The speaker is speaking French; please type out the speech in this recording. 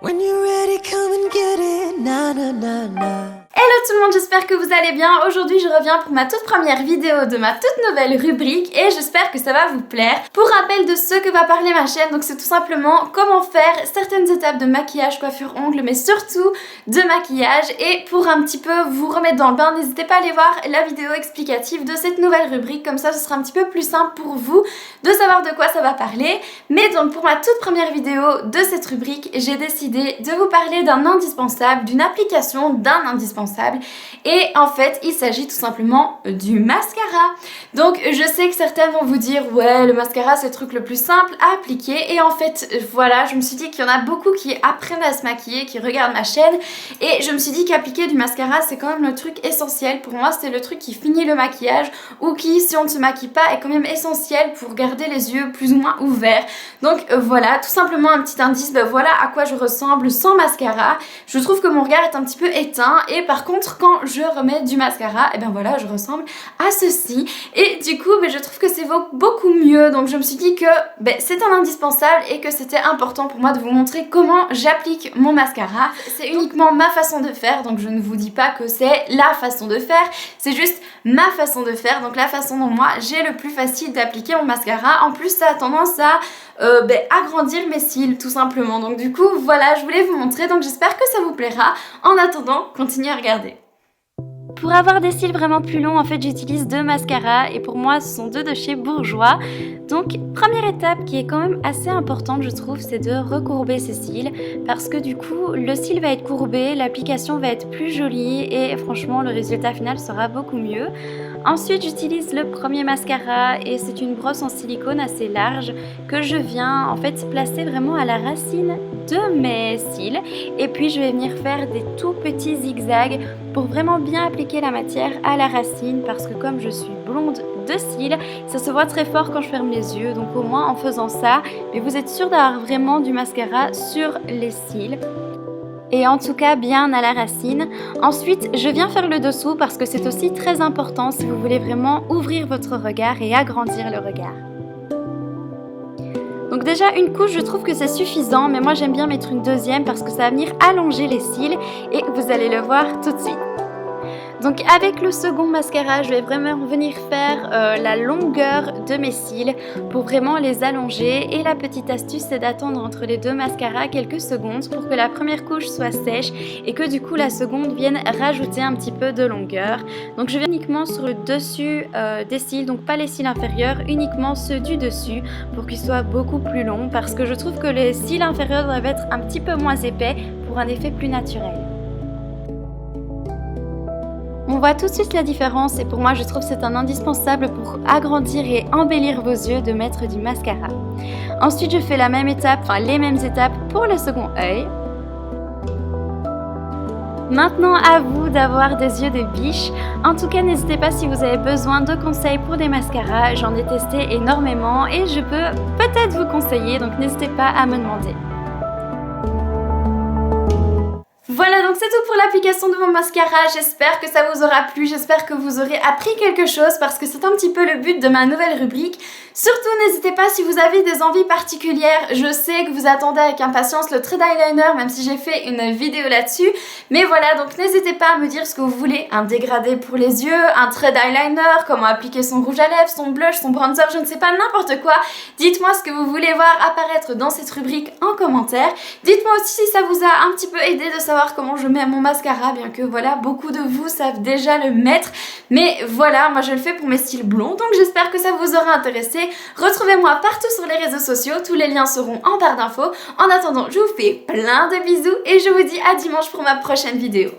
When you're ready, come and get it. Na na na na. Hello tout le monde, j'espère que vous allez bien. Aujourd'hui je reviens pour ma toute première vidéo de ma toute nouvelle rubrique et j'espère que ça va vous plaire. Pour rappel de ce que va parler ma chaîne, donc c'est tout simplement comment faire certaines étapes de maquillage, coiffure, ongles, mais surtout de maquillage. Et pour un petit peu vous remettre dans le bain, n'hésitez pas à aller voir la vidéo explicative de cette nouvelle rubrique, comme ça ce sera un petit peu plus simple pour vous de savoir de quoi ça va parler. Mais donc pour ma toute première vidéo de cette rubrique, j'ai décidé de vous parler d'un indispensable, d'une application d'un indispensable. Et en fait il s'agit tout simplement du mascara. Donc je sais que certaines vont vous dire ouais, le mascara c'est le truc le plus simple à appliquer, et en fait voilà, je me suis dit qu'il y en a beaucoup qui apprennent à se maquiller, qui regardent ma chaîne, et je me suis dit qu'appliquer du mascara c'est quand même le truc essentiel. Pour moi c'est le truc qui finit le maquillage, ou qui, si on ne se maquille pas, est quand même essentiel pour garder les yeux plus ou moins ouverts. Donc voilà, tout simplement un petit indice, voilà à quoi je ressemble sans mascara. Je trouve que mon regard est un petit peu éteint, et par contre quand je remets du mascara, et bien voilà, je ressemble à ceci. Et du coup je trouve que c'est beaucoup mieux. Donc je me suis dit que c'est un indispensable et que c'était important pour moi de vous montrer comment j'applique mon mascara. C'est uniquement ma façon de faire, donc je ne vous dis pas que c'est la façon de faire, c'est juste ma façon de faire, donc la façon dont moi j'ai le plus facile d'appliquer mon mascara. En plus ça a tendance à agrandir mes cils tout simplement. Donc du coup voilà, je voulais vous montrer, donc j'espère que ça vous plaira. En attendant, continuez à regarder. Pour avoir des cils vraiment plus longs, en fait j'utilise deux mascaras, et pour moi ce sont deux de chez Bourjois. Donc première étape qui est quand même assez importante je trouve, c'est de recourber ses cils, parce que du coup le cil va être courbé, l'application va être plus jolie et franchement le résultat final sera beaucoup mieux. Ensuite j'utilise le premier mascara, et c'est une brosse en silicone assez large que je viens en fait placer vraiment à la racine de mes cils, et puis je vais venir faire des tout petits zigzags pour vraiment bien appliquer la matière à la racine, parce que comme je suis blonde de cils, ça se voit très fort quand je ferme les yeux. Donc au moins en faisant ça, mais vous êtes sûr d'avoir vraiment du mascara sur les cils, et en tout cas bien à la racine. Ensuite je viens faire le dessous, parce que c'est aussi très important si vous voulez vraiment ouvrir votre regard et agrandir le regard. Donc déjà une couche je trouve que c'est suffisant, mais moi j'aime bien mettre une deuxième parce que ça va venir allonger les cils, et vous allez le voir tout de suite. Donc avec le second mascara, je vais vraiment venir faire la longueur de mes cils pour vraiment les allonger. Et la petite astuce, c'est d'attendre entre les deux mascaras quelques secondes pour que la première couche soit sèche et que du coup la seconde vienne rajouter un petit peu de longueur. Donc je vais uniquement sur le dessus des cils, donc pas les cils inférieurs, uniquement ceux du dessus pour qu'ils soient beaucoup plus longs, parce que je trouve que les cils inférieurs doivent être un petit peu moins épais pour un effet plus naturel. On voit tout de suite la différence, et pour moi je trouve que c'est un indispensable pour agrandir et embellir vos yeux de mettre du mascara. Ensuite je fais la même étape, les mêmes étapes pour le second œil. Maintenant à vous d'avoir des yeux de biche. En tout cas n'hésitez pas si vous avez besoin de conseils pour des mascaras, j'en ai testé énormément et je peux peut-être vous conseiller, donc n'hésitez pas à me demander. Voilà, donc c'est tout pour l'application de mon mascara. J'espère que ça vous aura plu, j'espère que vous aurez appris quelque chose, parce que c'est un petit peu le but de ma nouvelle rubrique. Surtout n'hésitez pas si vous avez des envies particulières. Je sais que vous attendez avec impatience le trait d'eyeliner, même si j'ai fait une vidéo là-dessus. Mais voilà, donc n'hésitez pas à me dire ce que vous voulez. Un dégradé pour les yeux, un trait d'eyeliner, comment appliquer son rouge à lèvres, son blush, son bronzer, je ne sais pas, n'importe quoi. Dites-moi ce que vous voulez voir apparaître dans cette rubrique en commentaire. Dites-moi aussi si ça vous a un petit peu aidé de savoir comment je mets mon mascara, bien que voilà, beaucoup de vous savent déjà le mettre. Mais voilà, moi je le fais pour mes cils blonds, donc j'espère que ça vous aura intéressé. Retrouvez-moi partout sur les réseaux sociaux, tous les liens seront en barre d'infos. En attendant, je vous fais plein de bisous et je vous dis à dimanche pour ma prochaine vidéo.